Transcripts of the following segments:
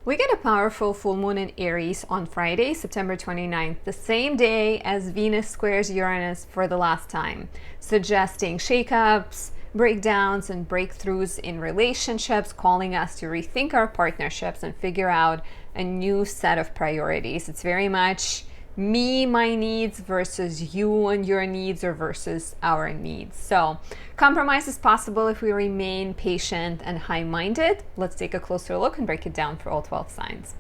We get a powerful full moon in Aries on Friday, September 29th, the same day as Venus squares Uranus for the last time, suggesting shakeups, breakdowns, and breakthroughs in relationships, calling us to rethink our partnerships and figure out a new set of priorities. It's very much me, my needs versus you and your needs, or versus our needs. So compromise is possible if we remain patient and high-minded. Let's take a closer look and break it down for all 12 signs.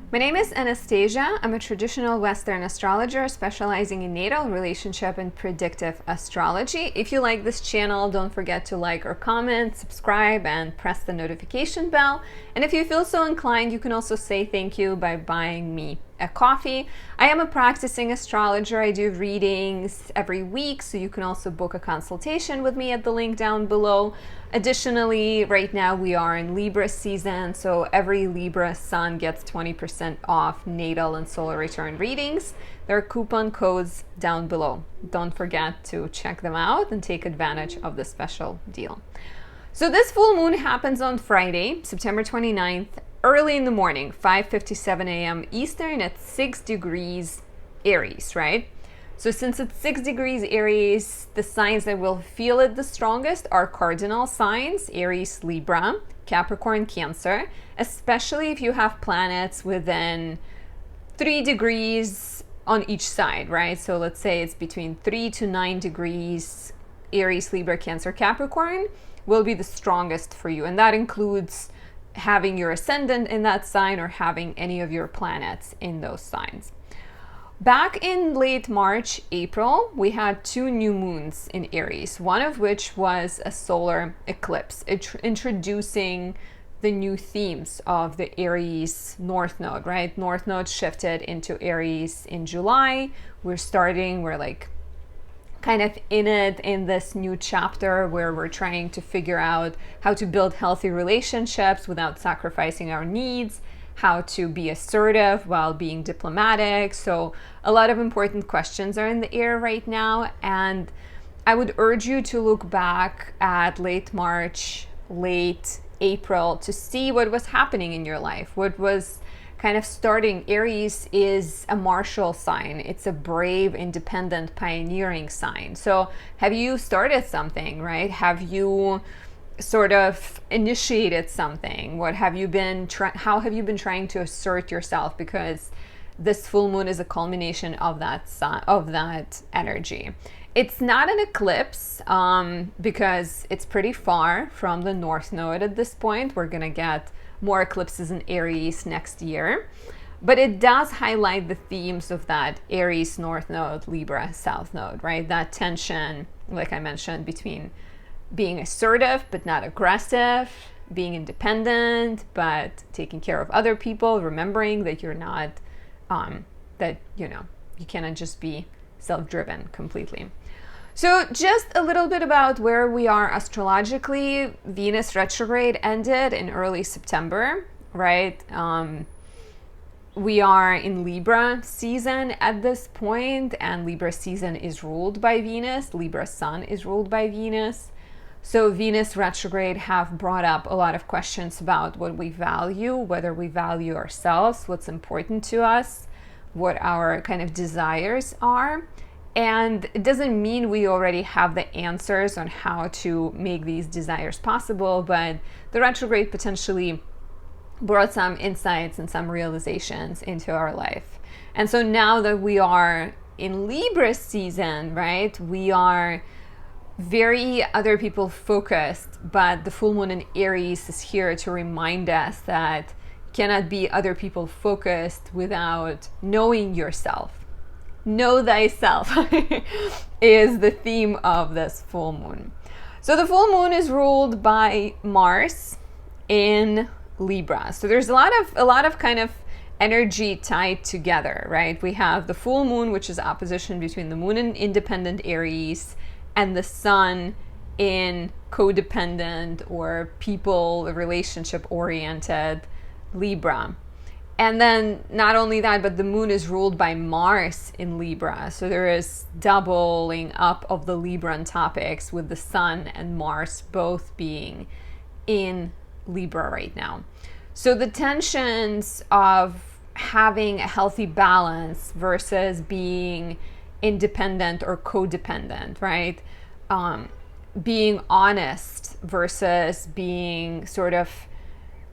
My name is Anastasia. I'm a traditional Western astrologer specializing in natal, relationship, and predictive astrology. If you like this channel, don't forget to like or comment, subscribe, and press the notification bell. And if you feel so inclined, you can also say thank you by buying me a coffee. I am a practicing astrologer. I do readings every week, so you can also book a consultation with me at the link down below. Additionally, right now we are in Libra season, so every Libra sun gets 20% off natal and solar return readings. There are coupon codes down below. Don't forget to check them out and take advantage of the special deal. So this full moon happens on Friday, September 29th, early in the morning, 5:57 a.m. Eastern at 6 degrees Aries, right? So since it's 6 degrees Aries, the signs that will feel it the strongest are cardinal signs, Aries, Libra, Capricorn, Cancer, especially if you have planets within 3 degrees on each side, right? So let's say it's between 3 to 9 degrees, Aries, Libra, Cancer, Capricorn will be the strongest for you. And that includes having your ascendant in that sign or having any of your planets in those signs. Back in late March, April, we had 2 new moons in Aries, one of which was a solar eclipse, introducing the new themes of the Aries North Node, right? North Node shifted into Aries in July. We're like kind of in this new chapter where we're trying to figure out how to build healthy relationships without sacrificing our needs, how to be assertive while being diplomatic. So a lot of important questions are in the air right now. And I would urge you to look back at late March, late April to see what was happening in your life, what was kind of starting. Aries is a martial sign. It's a brave, independent, pioneering sign. So have you started something, right? Have you sort of initiated something? What have you been how have you been trying to assert yourself? Because this full moon is a culmination of that energy. It's not an eclipse because it's pretty far from the North Node at this point. We're gonna get more eclipses in Aries next year, but it does highlight the themes of that Aries North Node, Libra South Node, right? That tension, like I mentioned, between being assertive but not aggressive, being independent but taking care of other people, remembering that you're not you cannot just be self-driven completely. So just a little bit about where we are astrologically. Venus retrograde ended in early September, right? We are in Libra season at this point, and Libra season is ruled by Venus. Libra sun is ruled by Venus. So Venus retrograde have brought up a lot of questions about what we value, whether we value ourselves, what's important to us, what our kind of desires are. And it doesn't mean we already have the answers on how to make these desires possible, but the retrograde potentially brought some insights and some realizations into our life. And so now that we are in Libra season, right, we are very other people focused, but the full moon in Aries is here to remind us that cannot be other people focused without knowing yourself. Know thyself is the theme of this full moon. So the full moon is ruled by Mars in Libra. So there's a lot of kind of energy tied together, right? We have the full moon, which is opposition between the moon in independent Aries and the sun in codependent or people relationship oriented Libra. And then not only that, but the moon is ruled by Mars in Libra. So there is doubling up of the Libran topics with the sun and Mars both being in Libra right now. So the tensions of having a healthy balance versus being independent or codependent, right? Being honest versus being sort of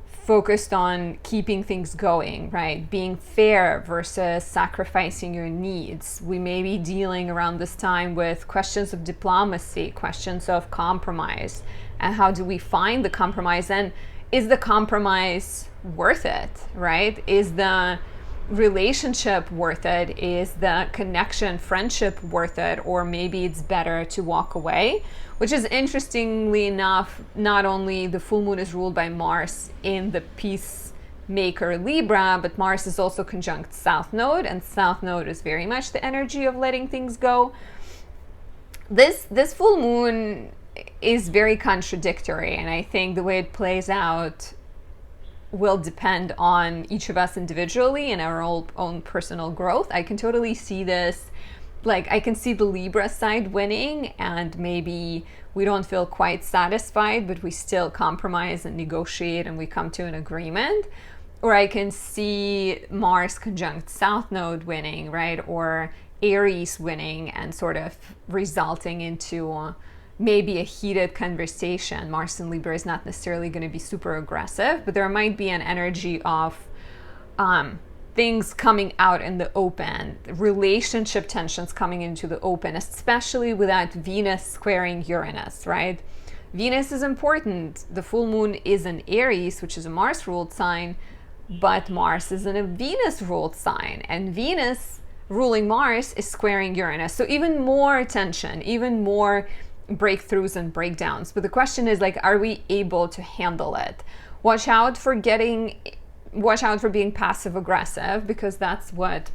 focused on keeping things going, right? Being fair versus sacrificing your needs. We may be dealing around this time with questions of diplomacy, questions of compromise, and how do we find the compromise? And is the compromise worth it, right? Is the relationship worth it? Is the connection, friendship worth it? Or maybe it's better to walk away, which is, interestingly enough, not only the full moon is ruled by Mars in the peacemaker Libra, but Mars is also conjunct South Node, and South Node is very much the energy of letting things go. This full moon is very contradictory, and I think the way it plays out will depend on each of us individually and our own personal growth. I can totally see this, like I can see the Libra side winning, and maybe we don't feel quite satisfied, but we still compromise and negotiate and we come to an agreement. Or I can see Mars conjunct South Node winning, right? Or Aries winning and sort of resulting into maybe a heated conversation. Mars in Libra is not necessarily going to be super aggressive, but there might be an energy of things coming out in the open, relationship tensions coming into the open, especially without Venus squaring Uranus, right? Venus is important. The full moon is in Aries, which is a Mars-ruled sign, but Mars is in a Venus-ruled sign, and Venus ruling Mars is squaring Uranus. So even more tension, even more breakthroughs and breakdowns. But the question is, like, are we able to handle it? Watch out for being passive aggressive, because that's what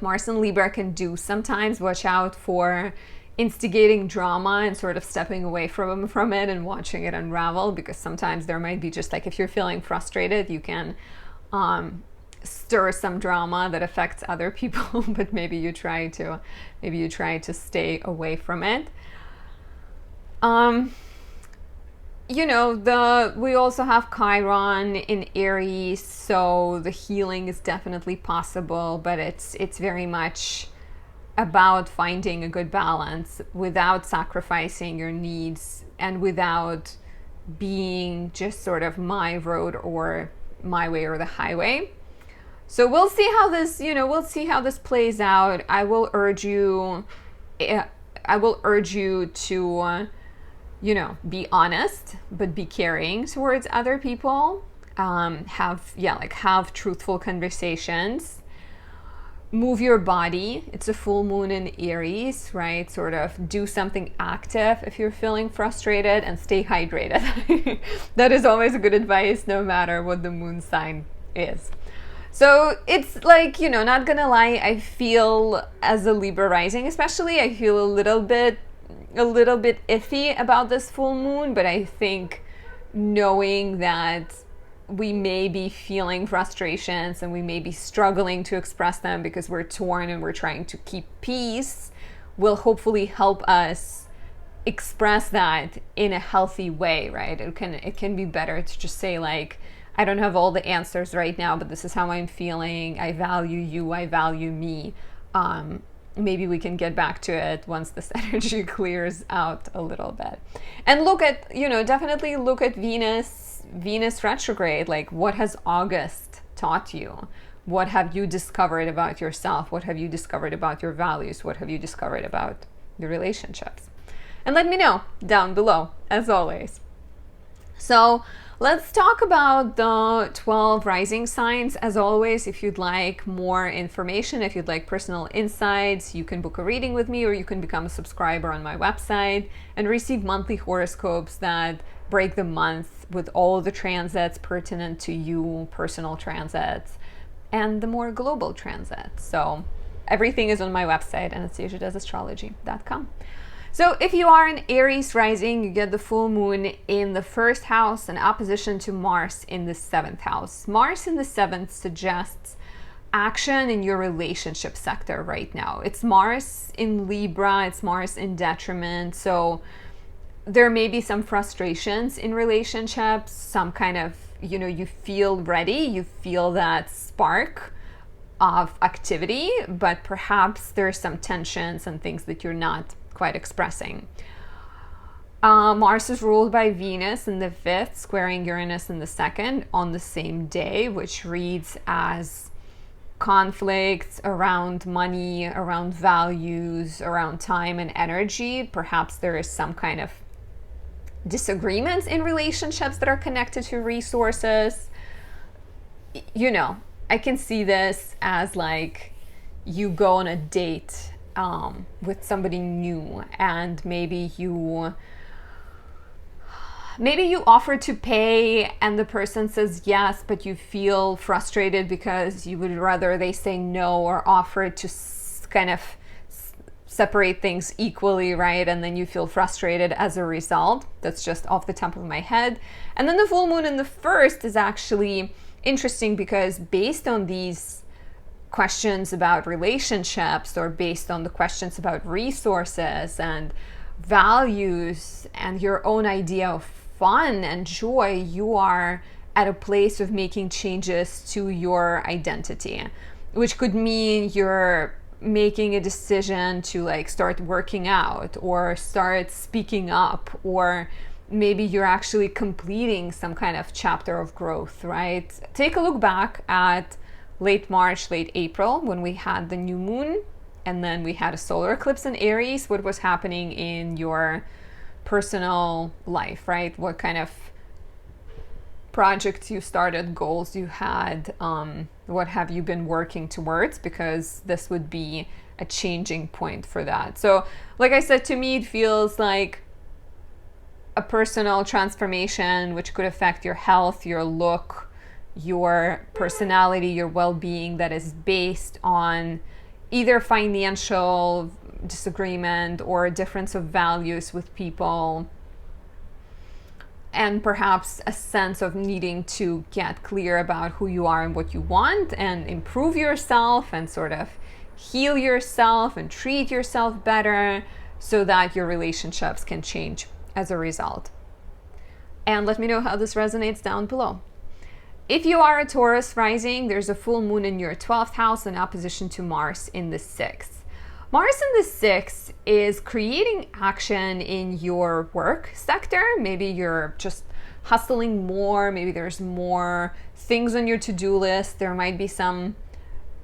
Mars and Libra can do sometimes. Watch out for instigating drama and sort of stepping away from it and watching it unravel, because sometimes there might be just like, if you're feeling frustrated, you can stir some drama that affects other people, but maybe you try to stay away from it. We also have Chiron in Aries, so the healing is definitely possible, but it's very much about finding a good balance without sacrificing your needs and without being just sort of my road or my way or the highway. So we'll see how this plays out. I will urge you to be honest, but be caring towards other people. Have truthful conversations. Move your body. It's a full moon in Aries, right? Sort of do something active if you're feeling frustrated, and stay hydrated. That is always a good advice, no matter what the moon sign is. So it's like, not gonna lie, I feel, as a Libra rising especially, I feel a little bit iffy about this full moon, but I think knowing that we may be feeling frustrations and we may be struggling to express them because we're torn and we're trying to keep peace will hopefully help us express that in a healthy way, right? It can be better to just say, like, I don't have all the answers right now, but this is how I'm feeling. I value you. I value me. Maybe we can get back to it once this energy clears out a little bit. And definitely look at Venus retrograde. Like, what has August taught you? What have you discovered about yourself? What have you discovered about your values? What have you discovered about your relationships? And let me know down below, as always. So let's talk about the 12 rising signs. As always, if you'd like more information, if you'd like personal insights, you can book a reading with me, or you can become a subscriber on my website and receive monthly horoscopes that break the month with all the transits pertinent to you, personal transits, and the more global transits. So everything is on my website, AnastasiaDoesAstrology.com. So if you are an Aries rising, you get the full moon in the first house in opposition to Mars in the seventh house. Mars in the seventh suggests action in your relationship sector right now. It's Mars in Libra, it's Mars in detriment. So there may be some frustrations in relationships, some kind of, you feel ready, you feel that spark of activity, but perhaps there's some tensions and things that you're not quite expressing. Mars is ruled by Venus in the fifth, squaring Uranus in the second on the same day, which reads as conflicts around money, around values, around time and energy. Perhaps there is some kind of disagreements in relationships that are connected to resources. I can see this as like you go on a date with somebody new, and maybe you offer to pay and the person says yes, but you feel frustrated because you would rather they say no, or offer to kind of separate things equally, right? And then you feel frustrated as a result. That's just off the top of my head. And then the full moon in the first is actually interesting because based on these questions about relationships, or based on the questions about resources and values and your own idea of fun and joy, you are at a place of making changes to your identity, which could mean you're making a decision to like start working out or start speaking up, or maybe you're actually completing some kind of chapter of growth, right? Take a look back at late March, late April, when we had the new moon and then we had a solar eclipse in Aries. What was happening in your personal life, right? What kind of projects you started, goals you had, what have you been working towards? Because this would be a changing point for that. So like I said, to me, it feels like a personal transformation, which could affect your health, your look, your personality, your well-being, that is based on either financial disagreement or a difference of values with people, and perhaps a sense of needing to get clear about who you are and what you want, and improve yourself and sort of heal yourself and treat yourself better so that your relationships can change as a result. And let me know how this resonates down below. If you are a Taurus rising, there's a full moon in your 12th house in opposition to Mars in the 6th. Mars in the 6th is creating action in your work sector. Maybe you're just hustling more. Maybe there's more things on your to-do list. There might be some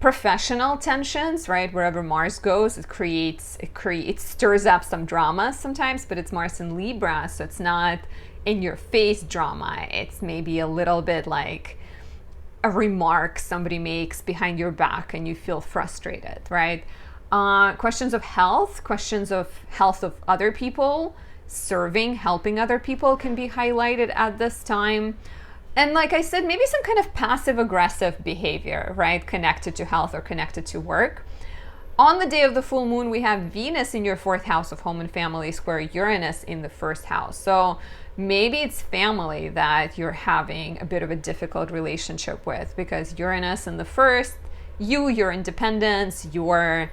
professional tensions, right? Wherever Mars goes, it stirs up some drama sometimes, but it's Mars in Libra, so it's not in your face drama. It's maybe a little bit like a remark somebody makes behind your back and you feel frustrated, right? Questions of health of other people, helping other people can be highlighted at this time. And like I said, maybe some kind of passive aggressive behavior, right? Connected to health or connected to work. On the day of the full moon, we have Venus in your 4th house of home and family square Uranus in the 1st house. So maybe it's family that you're having a bit of a difficult relationship with, because Uranus in the 1st, your independence, your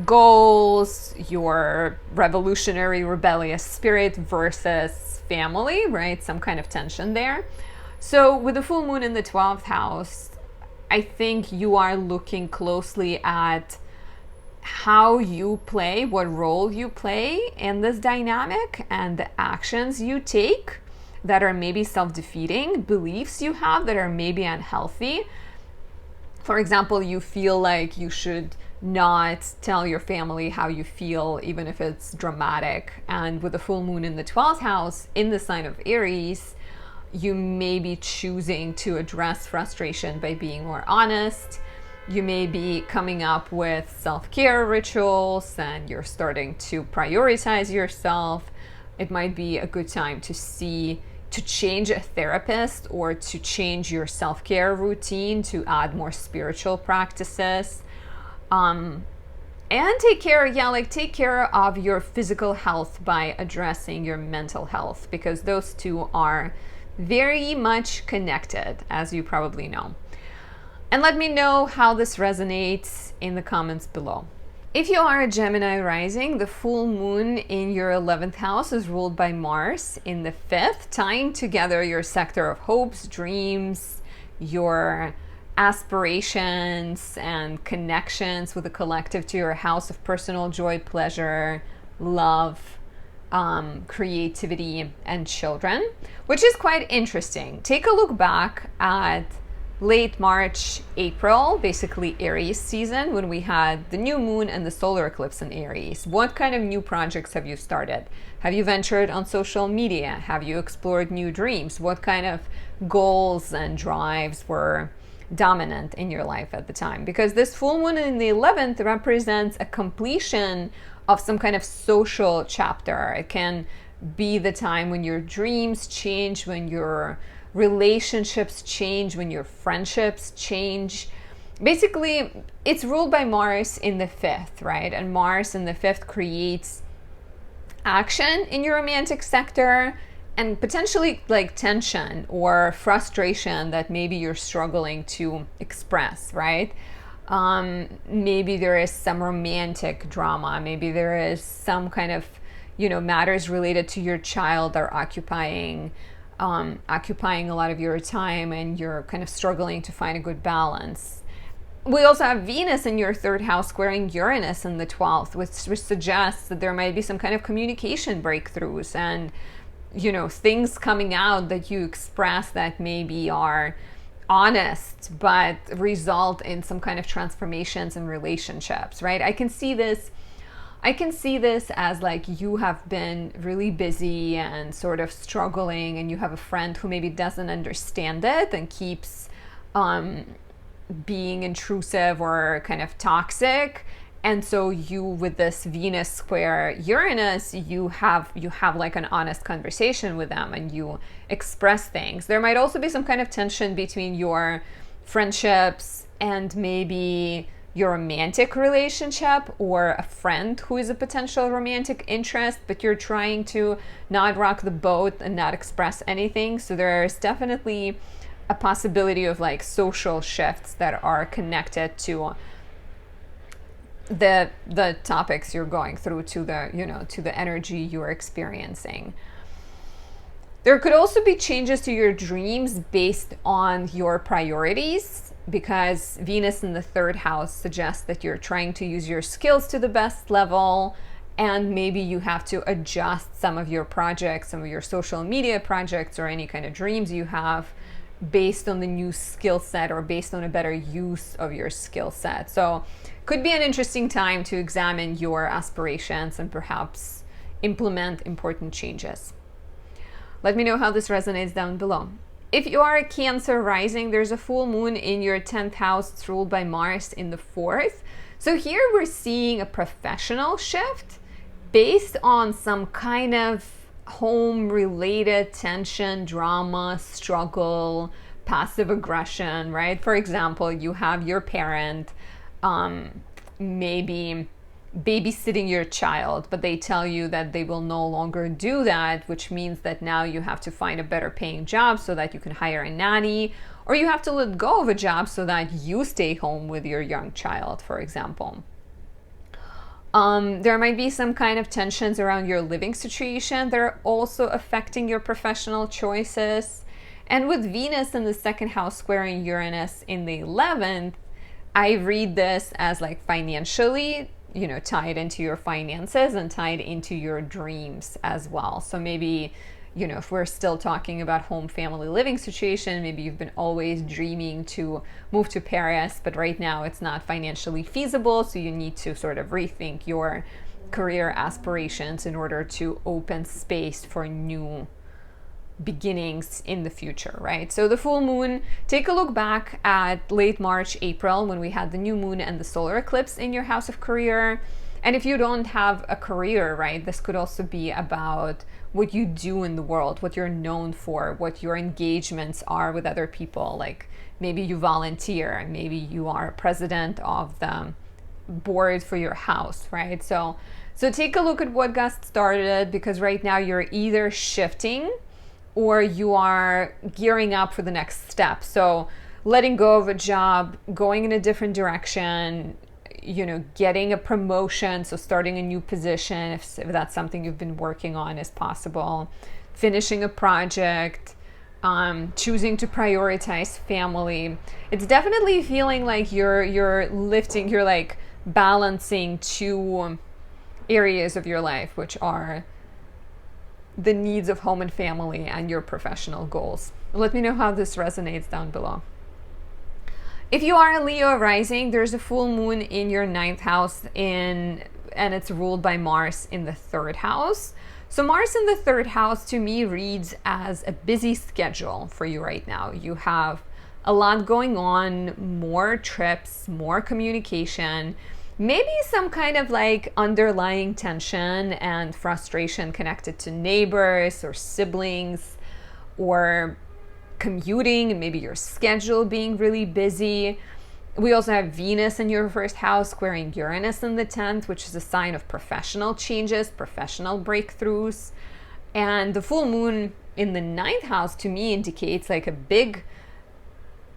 goals, your revolutionary, rebellious spirit versus family, right? Some kind of tension there. So with the full moon in the 12th house, I think you are looking closely at how you play, what role you play in this dynamic, and the actions you take that are maybe self-defeating, beliefs you have that are maybe unhealthy. For example, you feel like you should not tell your family how you feel, even if it's dramatic. And with the full moon in the 12th house in the sign of Aries, you may be choosing to address frustration by being more honest. You may be coming up with self-care rituals and you're starting to prioritize yourself. It might be a good time to change a therapist or to change your self-care routine, to add more spiritual practices. And And take care, yeah, like take care of your physical health by addressing your mental health, because those two are very much connected, as you probably know. And let me know how this resonates in the comments below. If you are a Gemini rising, the full moon in your 11th house is ruled by Mars in the 5th, tying together your sector of hopes, dreams, your aspirations and connections with the collective to your house of personal joy, pleasure, love, creativity, and children, which is quite interesting. Take a look back at late March, April, basically Aries season, when we had the new moon and the solar eclipse in Aries. What kind of new projects have you started? Have you ventured on social media? Have you explored new dreams? What kind of goals and drives were dominant in your life at the time? Because this full moon in the 11th represents a completion of some kind of social chapter. It can be the time when your dreams change, when your relationships change, when your friendships change. Basically, it's ruled by Mars in the 5th, right? And Mars in the 5th creates action in your romantic sector, and potentially like tension or frustration that maybe you're struggling to express, right? Maybe there is some romantic drama. Maybe there is some kind of, matters related to your child are occupying a lot of your time, and you're kind of struggling to find a good balance. We also have Venus in your 3rd house squaring Uranus in the 12th, which suggests that there might be some kind of communication breakthroughs and things coming out that you express that maybe are honest but result in some kind of transformations in relationships, right? I can see this as like you have been really busy and sort of struggling, and you have a friend who maybe doesn't understand it and keeps being intrusive or kind of toxic. And so you, with this Venus square Uranus, you have like an honest conversation with them and you express things. There might also be some kind of tension between your friendships and maybe your romantic relationship, or a friend who is a potential romantic interest, but you're trying to not rock the boat and not express anything. So there's definitely a possibility of like social shifts that are connected to the topics you're going through, to the energy you're experiencing. There could also be changes to your dreams based on your priorities, because Venus in the 3rd house suggests that you're trying to use your skills to the best level, and maybe you have to adjust some of your projects, some of your social media projects, or any kind of dreams you have based on the new skill set or based on a better use of your skill set. So could be an interesting time to examine your aspirations and perhaps implement important changes. Let me know how this resonates down below. If you are a Cancer rising, there's a full moon in your 10th house. It's ruled by Mars in the 4th. So here we're seeing a professional shift based on some kind of home-related tension, drama, struggle, passive aggression, right? For example, you have your parent maybe babysitting your child, but they tell you that they will no longer do that, which means that now you have to find a better paying job so that you can hire a nanny, or you have to let go of a job so that you stay home with your young child, for example. There might be some kind of tensions around your living situation that are also affecting your professional choices. And with Venus in the 2nd house squaring Uranus in the 11th, I read this as like financially, tied into your finances and tied into your dreams as well. So maybe, if we're still talking about home family living situation, maybe you've been always dreaming to move to Paris, but right now it's not financially feasible. So you need to sort of rethink your career aspirations in order to open space for new beginnings in the future, right? So the full moon, take a look back at late March, April, when we had the new moon and the solar eclipse in your house of career. And if you don't have a career, right, this could also be about what you do in the world, what you're known for, what your engagements are with other people. Like maybe you volunteer, maybe you are president of the board for your house, right? So take a look at what got started, because right now you're either shifting or you are gearing up for the next step. So letting go of a job, going in a different direction, you know, getting a promotion, so starting a new position, if that's something you've been working on, is possible, finishing a project, choosing to prioritize family. It's definitely feeling like you're lifting, you're like balancing two areas of your life, which are the needs of home and family and your professional goals. Let me know how this resonates down below. If you are a Leo rising, there's a full moon in your 9th house and it's ruled by Mars in the 3rd house. So Mars in the 3rd house to me reads as a busy schedule for you right now. You have a lot going on, more trips, more communication, maybe some kind of like underlying tension and frustration connected to neighbors or siblings, or commuting and maybe your schedule being really busy. We also have Venus in your 1st house squaring Uranus in the 10th, which is a sign of professional changes, professional breakthroughs. And the full moon in the 9th house to me indicates like a big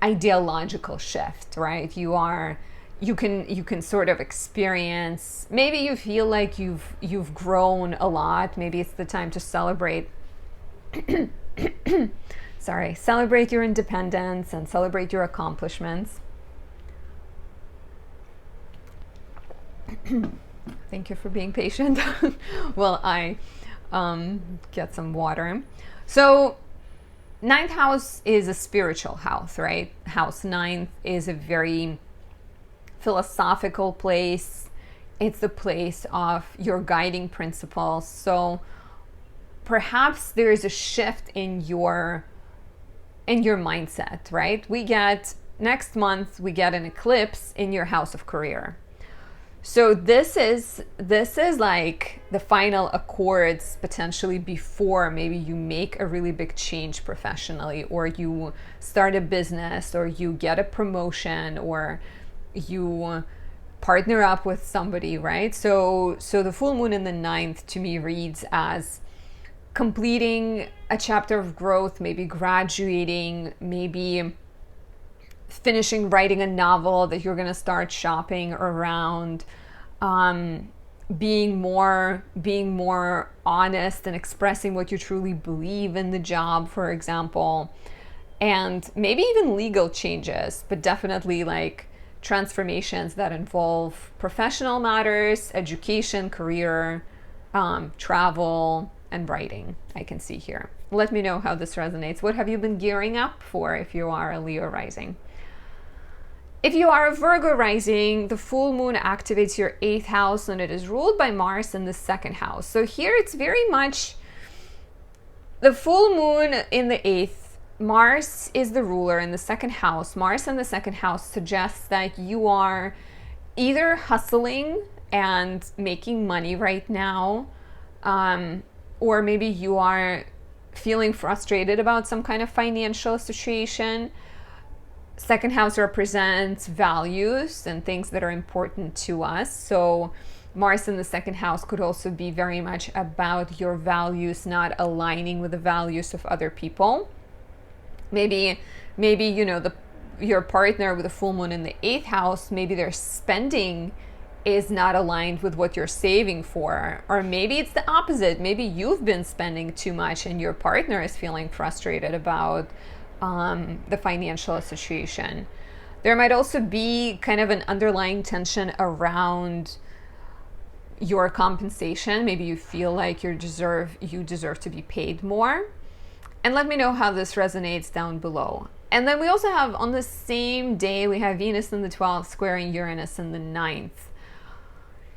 ideological shift, right? You can sort of experience, maybe you feel like you've grown a lot. Maybe it's the time to celebrate celebrate your independence and celebrate your accomplishments. Thank you for being patient while I get some water. So 9th house is a spiritual house, right? House 9th is a very philosophical place. It's the place of your guiding principles. So perhaps there is a shift in your mindset, right? Next month we get an eclipse in your house of career. So this is like the final accords potentially before maybe you make a really big change professionally, or you start a business, or you get a promotion, or you partner up with somebody, right? So the full moon in the 9th to me reads as completing a chapter of growth, maybe graduating, maybe finishing writing a novel that you're going to start shopping around, being more honest and expressing what you truly believe in the job, for example, and maybe even legal changes, but definitely like transformations that involve professional matters, education, career, travel, and writing. I can see here. Let me know how this resonates. What have you been gearing up for if you are a Leo rising? If you are a Virgo rising, the full moon activates your 8th house and it is ruled by Mars in the 2nd house. So here it's very much the full moon in the 8th. Mars is the ruler in the 2nd house. Mars in the 2nd house suggests that you are either hustling and making money right now, or maybe you are feeling frustrated about some kind of financial situation. 2nd house represents values and things that are important to us. So Mars in the 2nd house could also be very much about your values not aligning with the values of other people. Maybe you know, your partner with a full moon in the 8th house, maybe their spending is not aligned with what you're saving for. Or maybe it's the opposite. Maybe you've been spending too much and your partner is feeling frustrated about the financial situation. There might also be kind of an underlying tension around your compensation. Maybe you feel like you deserve to be paid more. And let me know how this resonates down below. And then we also have, on the same day, we have Venus in the 12th squaring Uranus in the 9th.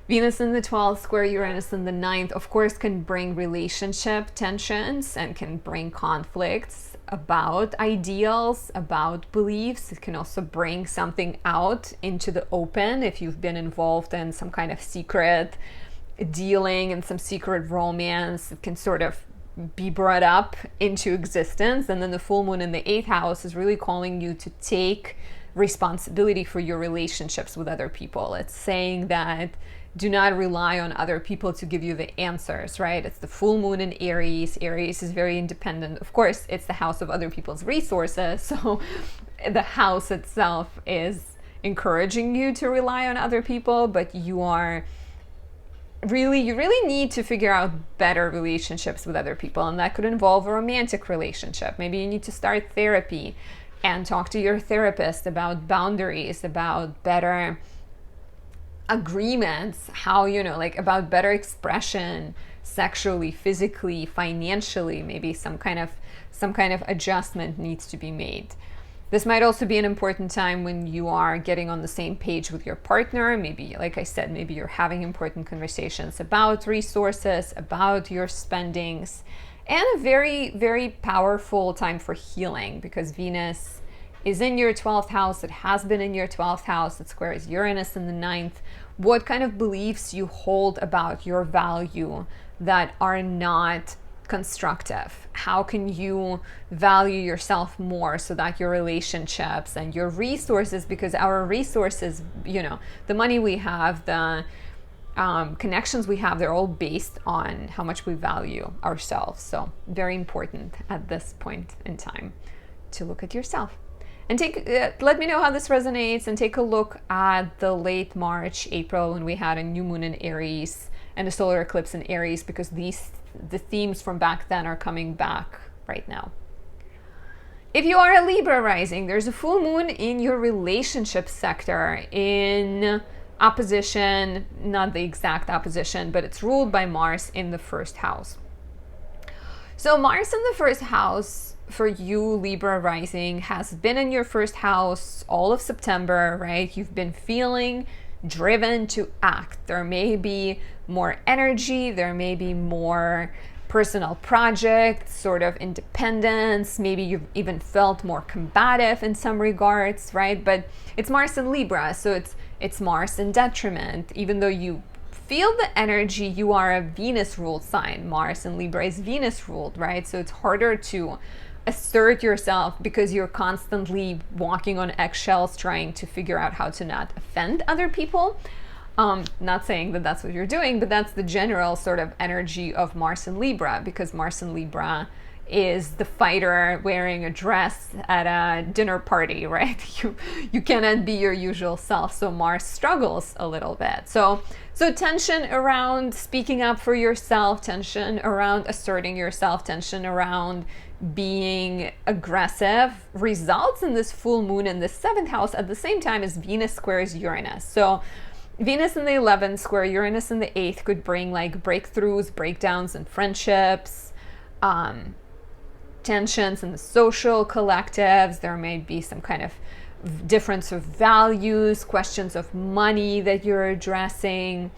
Venus in the 12th square Uranus in the 9th, of course, can bring relationship tensions and can bring conflicts about ideals, about beliefs. It can also bring something out into the open if you've been involved in some kind of secret dealing and some secret romance. It can sort of be brought up into existence. And then the full moon in the 8th house is really calling you to take responsibility for your relationships with other people. It's saying that do not rely on other people to give you the answers, right? It's the full moon in Aries. Aries is very independent. Of course, it's the house of other people's resources. So the house itself is encouraging you to rely on other people, but you really need to figure out better relationships with other people. And that could involve a romantic relationship. Maybe you need to start therapy and talk to your therapist about boundaries, about better agreements, how, like about better expression sexually, physically, financially. Maybe some kind of adjustment needs to be made. This might also be an important time when you are getting on the same page with your partner. Maybe, like I said, maybe you're having important conversations about resources, about your spendings, and a very, very powerful time for healing, because Venus is in your 12th house. It has been in your 12th house. It squares Uranus in the 9th. What kind of beliefs you hold about your value that are not constructive? How can you value yourself more so that your relationships and your resources, because our resources, the money we have, the connections we have, they're all based on how much we value ourselves. So very important at this point in time to look at yourself. And let me know how this resonates, and take a look at the late March, April, when we had a new moon in Aries and a solar eclipse in Aries, because the themes from back then are coming back right now. If you are a Libra rising, there's a full moon in your relationship sector in opposition, not the exact opposition, but it's ruled by Mars in the first house. So Mars in the first house for you, Libra rising, has been in your first house all of September, right? You've been feeling driven to act. There may be more energy, there may be more personal projects, sort of independence. Maybe you've even felt more combative in some regards, right? But it's Mars in Libra, so it's Mars in detriment. Even though you feel the energy, you are a Venus ruled sign. Mars in Libra is Venus ruled, right? So it's harder to assert yourself because you're constantly walking on eggshells trying to figure out how to not offend other people. Not saying that that's what you're doing, but that's the general sort of energy of Mars in Libra, because Mars in Libra is the fighter wearing a dress at a dinner party, right? You cannot be your usual self, so Mars struggles a little bit. So tension around speaking up for yourself, tension around asserting yourself, tension around being aggressive results in this full moon in the 7th house at the same time as Venus squares Uranus. So Venus in the 11th square Uranus in the 8th could bring like breakthroughs, breakdowns in friendships, tensions in the social collectives. There may be some kind of difference of values, questions of money that you're addressing.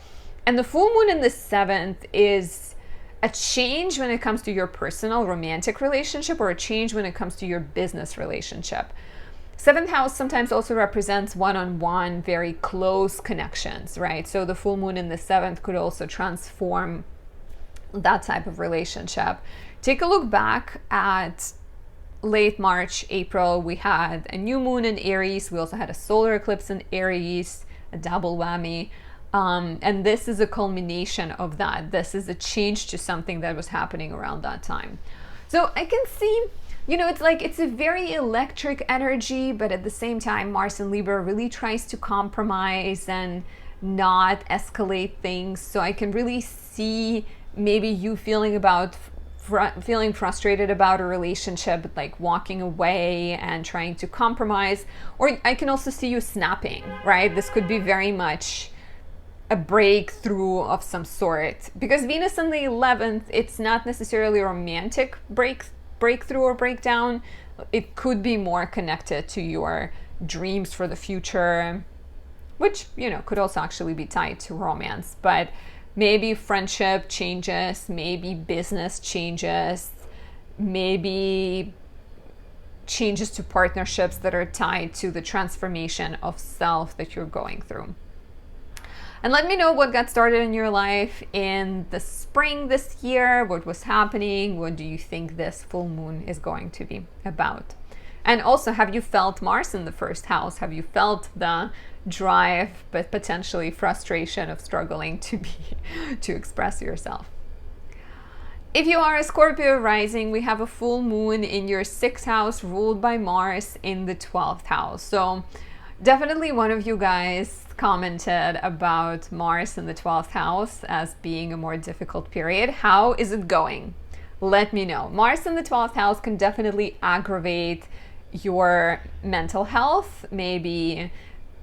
And the full moon in the 7th is a change when it comes to your personal romantic relationship, or a change when it comes to your business relationship. 7th house sometimes also represents one-on-one, very close connections, right? So the full moon in the 7th could also transform that type of relationship. Take a look back at late March, April. We had a new moon in Aries. We also had a solar eclipse in Aries, a double whammy. And this is a culmination of that. This is a change to something that was happening around that time. So I can see, it's a very electric energy, but at the same time, Mars in Libra really tries to compromise and not escalate things. So I can really see maybe you feeling frustrated about a relationship, like walking away and trying to compromise. Or I can also see you snapping, right? This could be very much a breakthrough of some sort, because Venus in the 11th, it's not necessarily a romantic breakthrough or breakdown. It could be more connected to your dreams for the future, which could also actually be tied to romance. But maybe friendship changes, maybe business changes, maybe changes to partnerships that are tied to the transformation of self that you're going through. And let me know what got started in your life in the spring this year. What was happening? What do you think this full moon is going to be about? And also, have you felt Mars in the first house? Have you felt the drive, but potentially frustration of struggling to express yourself? If you are a Scorpio rising, we have a full moon in your 6th house ruled by Mars in the 12th house. So definitely one of you guys commented about Mars in the 12th house as being a more difficult period. How is it going? Let me know. Mars in the 12th house can definitely aggravate your mental health, maybe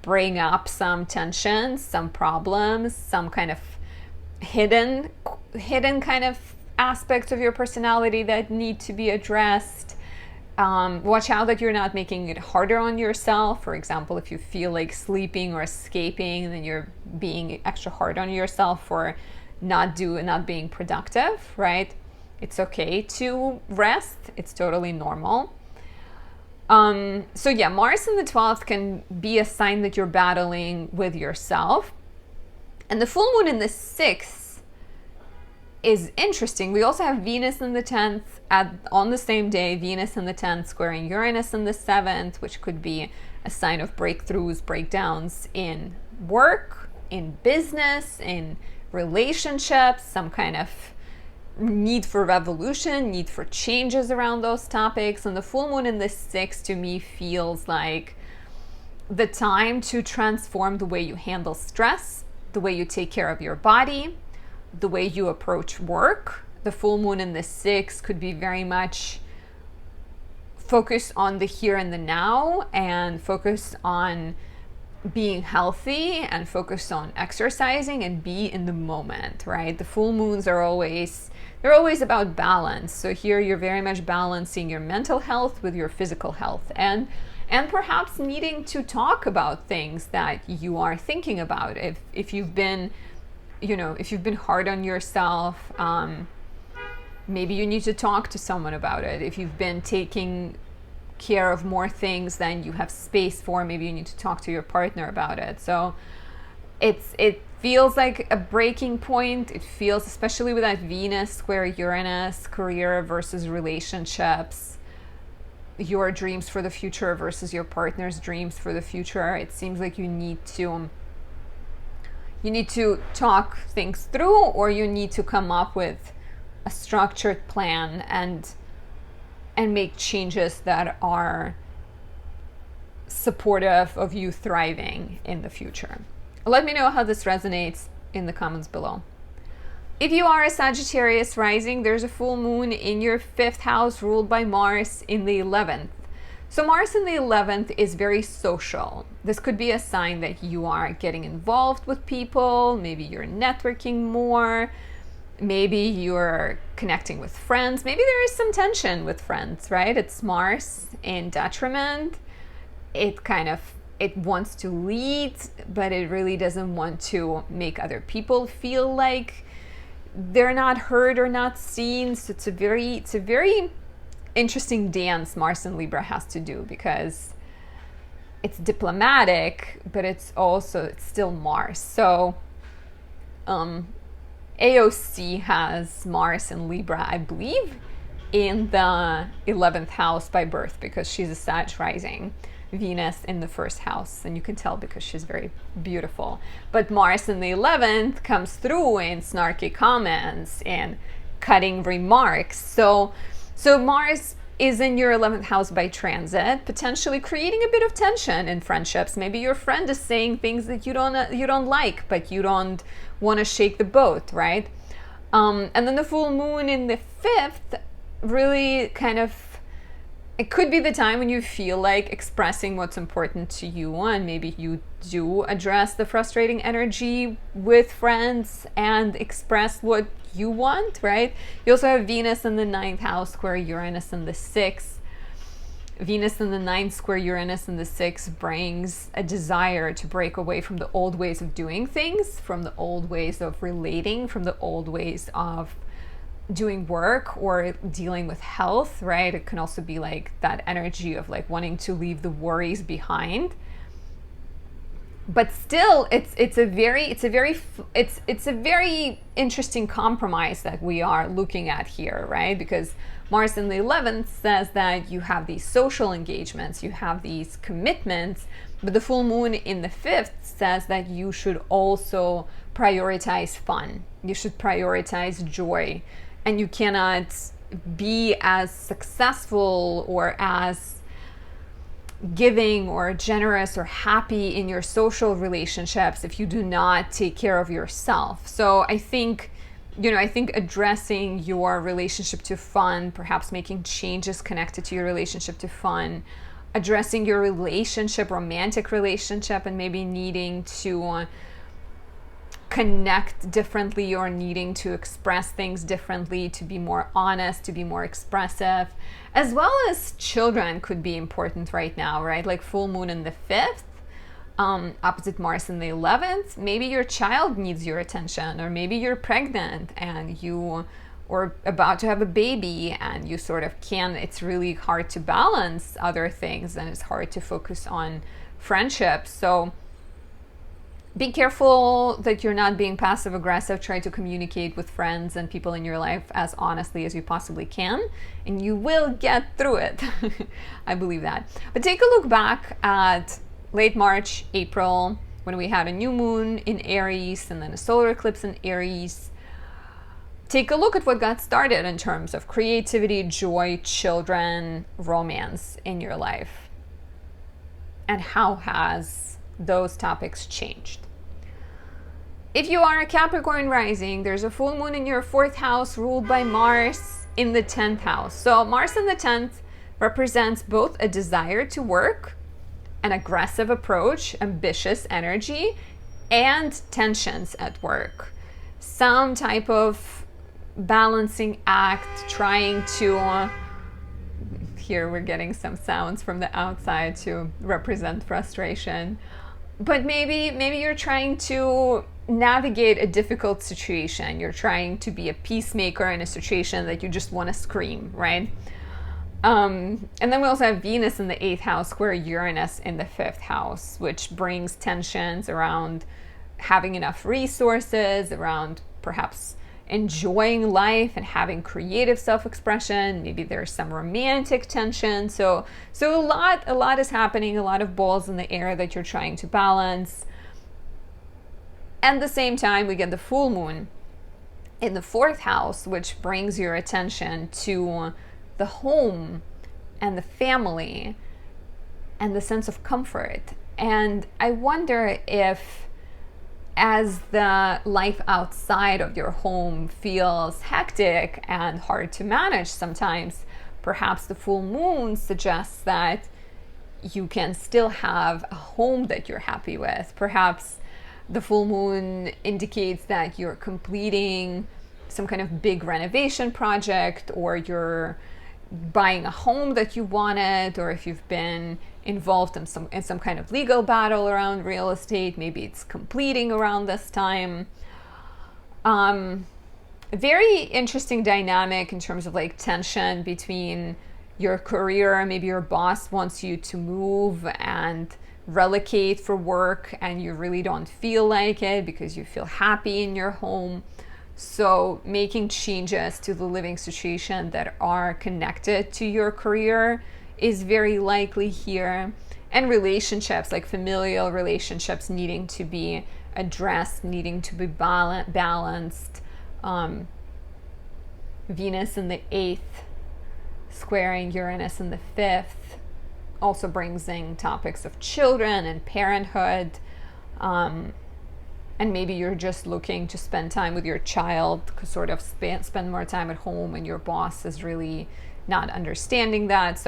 bring up some tensions, some problems, some kind of hidden kind of aspects of your personality that need to be addressed. Watch out that you're not making it harder on yourself. For example, if you feel like sleeping or escaping, then you're being extra hard on yourself for not being productive, right? It's okay to rest. It's totally normal. So yeah, Mars in the 12th can be a sign that you're battling with yourself. And the full moon in the 6th is interesting. We also have Venus in the 10th on the same day, Venus in the 10th squaring Uranus in the 7th, which could be a sign of breakthroughs, breakdowns in work, in business, in relationships, some kind of need for revolution, need for changes around those topics. And the full moon in the 6th to me feels like the time to transform the way you handle stress, the way you take care of your body, the way you approach work. The full moon in the 6th could be very much focused on the here and the now, and focused on being healthy, and focused on exercising and be in the moment, right? The full moons are always about balance. So here you're very much balancing your mental health with your physical health, and perhaps needing to talk about things that you are thinking about. If you've been hard on yourself, maybe you need to talk to someone about it. If you've been taking care of more things than you have space for, maybe you need to talk to your partner about it. So it feels like a breaking point. It feels, especially with that Venus square Uranus, career versus relationships, your dreams for the future versus your partner's dreams for the future. It seems like you need to talk things through, or you need to come up with a structured plan and make changes that are supportive of you thriving in the future. Let me know how this resonates in the comments below. If you are a Sagittarius rising, there's a full moon in your 5th house ruled by Mars in the 11th. So Mars in the 11th is very social. This could be a sign that you are getting involved with people. Maybe you're networking more. Maybe you're connecting with friends. Maybe there is some tension with friends, right? It's Mars in detriment. It wants to lead, but it really doesn't want to make other people feel like they're not heard or not seen. So it's a very interesting dance Mars and Libra has to do, because it's diplomatic, but it's still Mars. So AOC has Mars and Libra, I believe, in the 11th house by birth, because she's a Sag rising. Venus in the 1st house, and you can tell because she's very beautiful. But Mars in the 11th comes through in snarky comments and cutting remarks. So Mars is in your 11th house by transit, potentially creating a bit of tension in friendships. Maybe your friend is saying things that you don't like, but you don't want to shake the boat, right? And then the full moon in the 5th really it could be the time when you feel like expressing what's important to you, and maybe you do address the frustrating energy with friends and express what you want, right? You also have Venus in the 9th house square Uranus in the 6th. Venus in the 9th square Uranus in the 6th brings a desire to break away from the old ways of doing things, from the old ways of relating, from the old ways of doing work or dealing with health, right? It can also be like that energy of like wanting to leave the worries behind. but still it's a very interesting compromise that we are looking at here, right? Because Mars in the 11th says that you have these social engagements, you have these commitments, but the full moon in the 5th says that you should also prioritize fun, you should prioritize joy, and you cannot be as successful or as giving or generous or happy in your social relationships if you do not take care of yourself. So I think addressing your relationship to fun, perhaps making changes connected to your relationship to fun, addressing your romantic relationship, and maybe needing to connect differently or needing to express things differently, to be more honest, to be more expressive, as well as children could be important right now, right? Like full moon in the 5th, opposite Mars in the 11th, maybe your child needs your attention, or maybe you're pregnant and you or about to have a baby and you sort of it's really hard to balance other things and it's hard to focus on friendships. So be careful that you're not being passive aggressive. Try to communicate with friends and people in your life as honestly as you possibly can, and you will get through it. I believe that. But take a look back at late March, April, when we had a new moon in Aries and then a solar eclipse in Aries. Take a look at what got started in terms of creativity, joy, children, romance in your life. And how has those topics changed? If you are a Capricorn rising, there's a full moon in your 4th house ruled by Mars in the 10th house. So Mars in the 10th represents both a desire to work, an aggressive approach, ambitious energy, and tensions at work. Some type of balancing act, trying to here we're getting some sounds from the outside to represent frustration. But maybe you're trying to navigate a difficult situation. You're trying to be a peacemaker in a situation that you just want to scream, right? And then we also have Venus in the 8th house, square Uranus in the 5th house, which brings tensions around having enough resources, around perhaps enjoying life and having creative self-expression. Maybe there's some romantic tension. So a lot is happening, a lot of balls in the air that you're trying to balance. At the same time, we get the full moon in the 4th house, which brings your attention to the home and the family and the sense of comfort. And I wonder if, as the life outside of your home feels hectic and hard to manage sometimes, perhaps the full moon suggests that you can still have a home that you're happy with. Perhaps the full moon indicates that you're completing some kind of big renovation project, or you're buying a home that you wanted, or if you've been involved in some kind of legal battle around real estate, maybe it's completing around this time. Very interesting dynamic in terms of like tension between your career. Maybe your boss wants you to move and relocate for work and you really don't feel like it because you feel happy in your home. So making changes to the living situation that are connected to your career is very likely here. And relationships, like familial relationships, needing to be addressed, needing to be balanced. Venus in the 8th, squaring Uranus in the 5th, also brings in topics of children and parenthood. And maybe you're just looking to spend time with your child, sort of spend more time at home, and your boss is really not understanding that.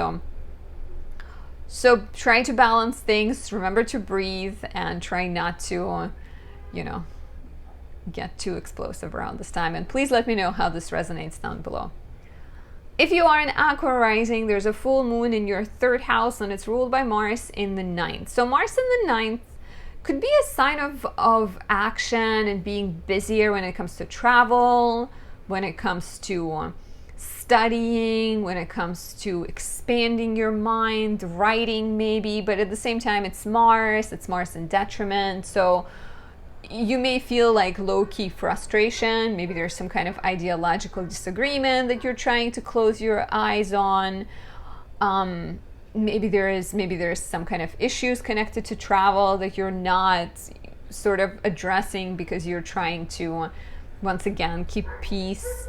So try to balance things, remember to breathe, and try not to, get too explosive around this time. And please let me know how this resonates down below. If you are an Aqua rising, there's a full moon in your 3rd house, and it's ruled by Mars in the 9th. So Mars in the 9th could be a sign of action and being busier when it comes to travel, when it comes to studying, when it comes to expanding your mind, writing maybe, but at the same time it's Mars in detriment. So you may feel like low-key frustration. Maybe there's some kind of ideological disagreement that you're trying to close your eyes on. Maybe there is some kind of issues connected to travel that you're not sort of addressing because you're trying to, once again, keep peace.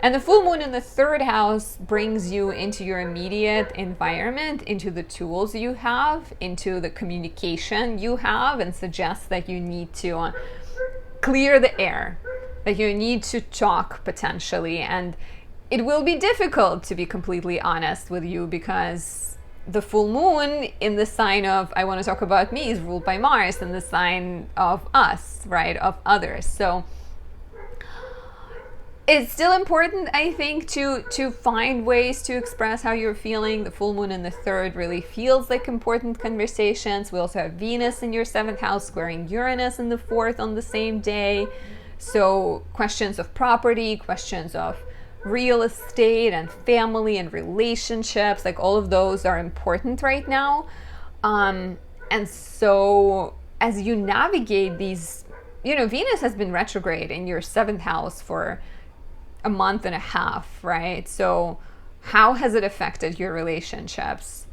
And the full moon in the third house brings you into your immediate environment, into the tools you have, into the communication you have, and suggests that you need to clear the air, that you need to talk potentially. And it will be difficult, to be completely honest with you, because the full moon in the sign of I want to talk about me is ruled by Mars in the sign of us, right, of others. So it's still important, I think, to find ways to express how you're feeling. The full moon in the third really feels like important conversations. We also have Venus in your 7th house squaring Uranus in the 4th on the same day. So questions of property, questions of real estate and family and relationships, like all of those are important right now. And so as you navigate these, Venus has been retrograde in your 7th house for a month and a half, right? So how has it affected your relationships?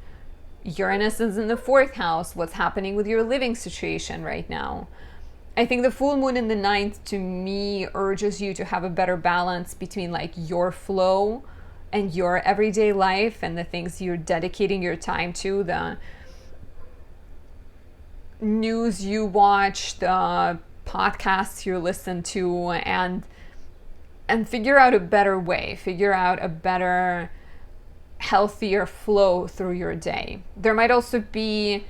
Uranus is in the 4th house. What's happening with your living situation right now? I think the full moon in the 9th, to me, urges you to have a better balance between like your flow and your everyday life and the things you're dedicating your time to, the news you watch, the podcasts you listen to, and figure out a better way, figure out a better, healthier flow through your day. There might also be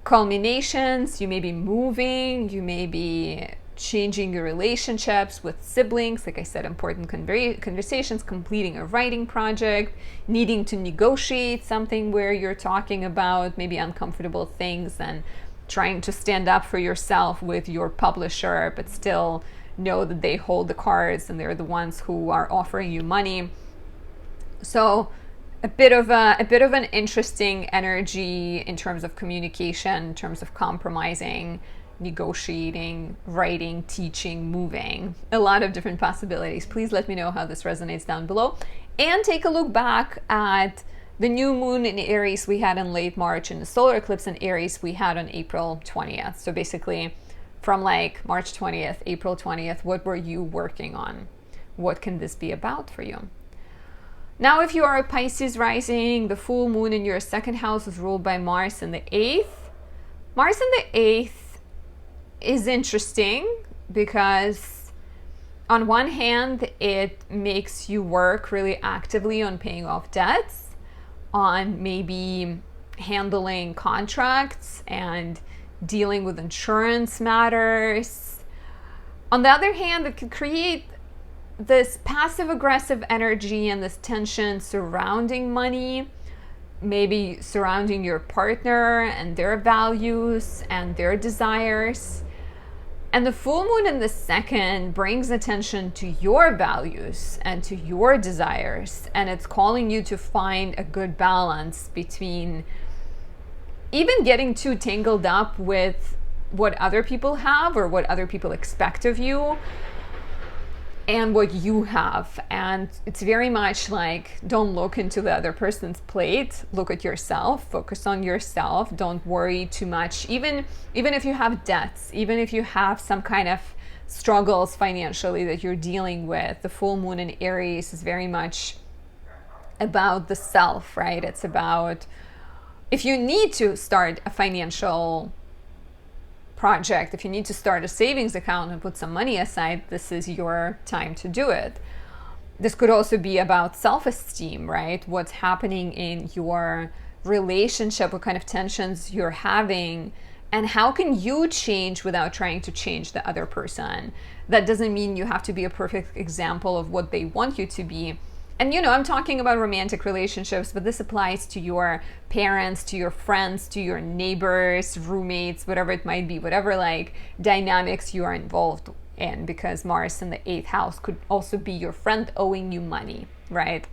culminations. You may be moving, you may be changing your relationships with siblings, like I said, important conversations, completing a writing project, needing to negotiate something where you're talking about maybe uncomfortable things and trying to stand up for yourself with your publisher, but still know that they hold the cards and they're the ones who are offering you money. So a bit of an interesting energy in terms of communication, in terms of compromising, negotiating, writing, teaching, moving. A lot of different possibilities. Please let me know how this resonates down below. And take a look back at the new moon in Aries we had in late March and the solar eclipse in Aries we had on April 20th. So basically, from like March 20th, April 20th, what were you working on? What can this be about for you? Now, if you are a Pisces rising, the full moon in your 2nd house is ruled by Mars in the 8th. Mars in the 8th is interesting because on one hand, it makes you work really actively on paying off debts, on maybe handling contracts and dealing with insurance matters. On the other hand, it could create this passive-aggressive energy and this tension surrounding money, maybe surrounding your partner and their values and their desires. And the full moon in the 2nd brings attention to your values and to your desires, and it's calling you to find a good balance between even getting too tangled up with what other people have or what other people expect of you and what you have. And it's very much like, don't look into the other person's plate, look at yourself, focus on yourself, don't worry too much. Even if you have debts, even if you have some kind of struggles financially that you're dealing with, the full moon in Aries is very much about the self, right? It's about, if you need to start a financial project, if you need to start a savings account and put some money aside, this is your time to do it. This could also be about self-esteem, right? What's happening in your relationship, what kind of tensions you're having, and how can you change without trying to change the other person. That doesn't mean you have to be a perfect example of what they want you to be. And I'm talking about romantic relationships, but this applies to your parents, to your friends, to your neighbors, roommates, whatever it might be, whatever like dynamics you are involved in, because Mars in the 8th house could also be your friend owing you money, right?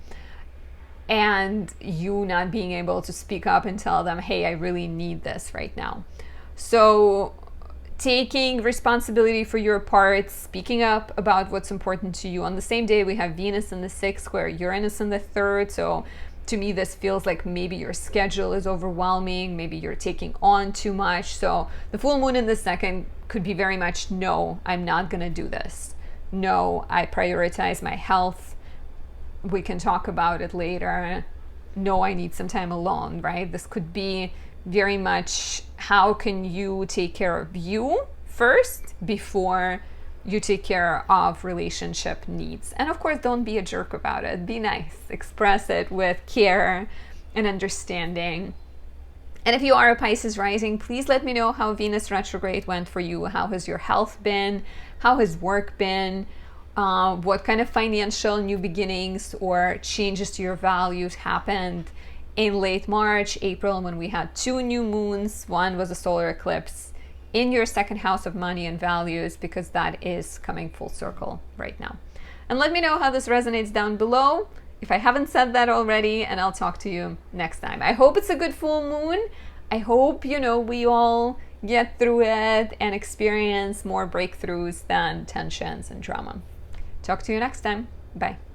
And you not being able to speak up and tell them, hey, I really need this right now. So taking responsibility for your part, speaking up about what's important to you. On the same day, we have Venus in the 6th, square Uranus in the 3rd. So to me, this feels like maybe your schedule is overwhelming, maybe you're taking on too much. So the full moon in the 2nd could be very much, no, I'm not going to do this. No, I prioritize my health. We can talk about it later. No, I need some time alone, right? This could be very much, how can you take care of you first before you take care of relationship needs? And of course, don't be a jerk about it. Be nice. Express it with care and understanding. And if you are a Pisces rising, please let me know how Venus retrograde went for you. How has your health been? How has work been? What kind of financial new beginnings or changes to your values happened in late March, April, when we had 2 new moons? One was a solar eclipse in your 2nd house of money and values, because that is coming full circle right now. And let me know how this resonates down below if I haven't said that already, and I'll talk to you next time. I hope it's a good full moon. I hope, we all get through it and experience more breakthroughs than tensions and drama. Talk to you next time. Bye.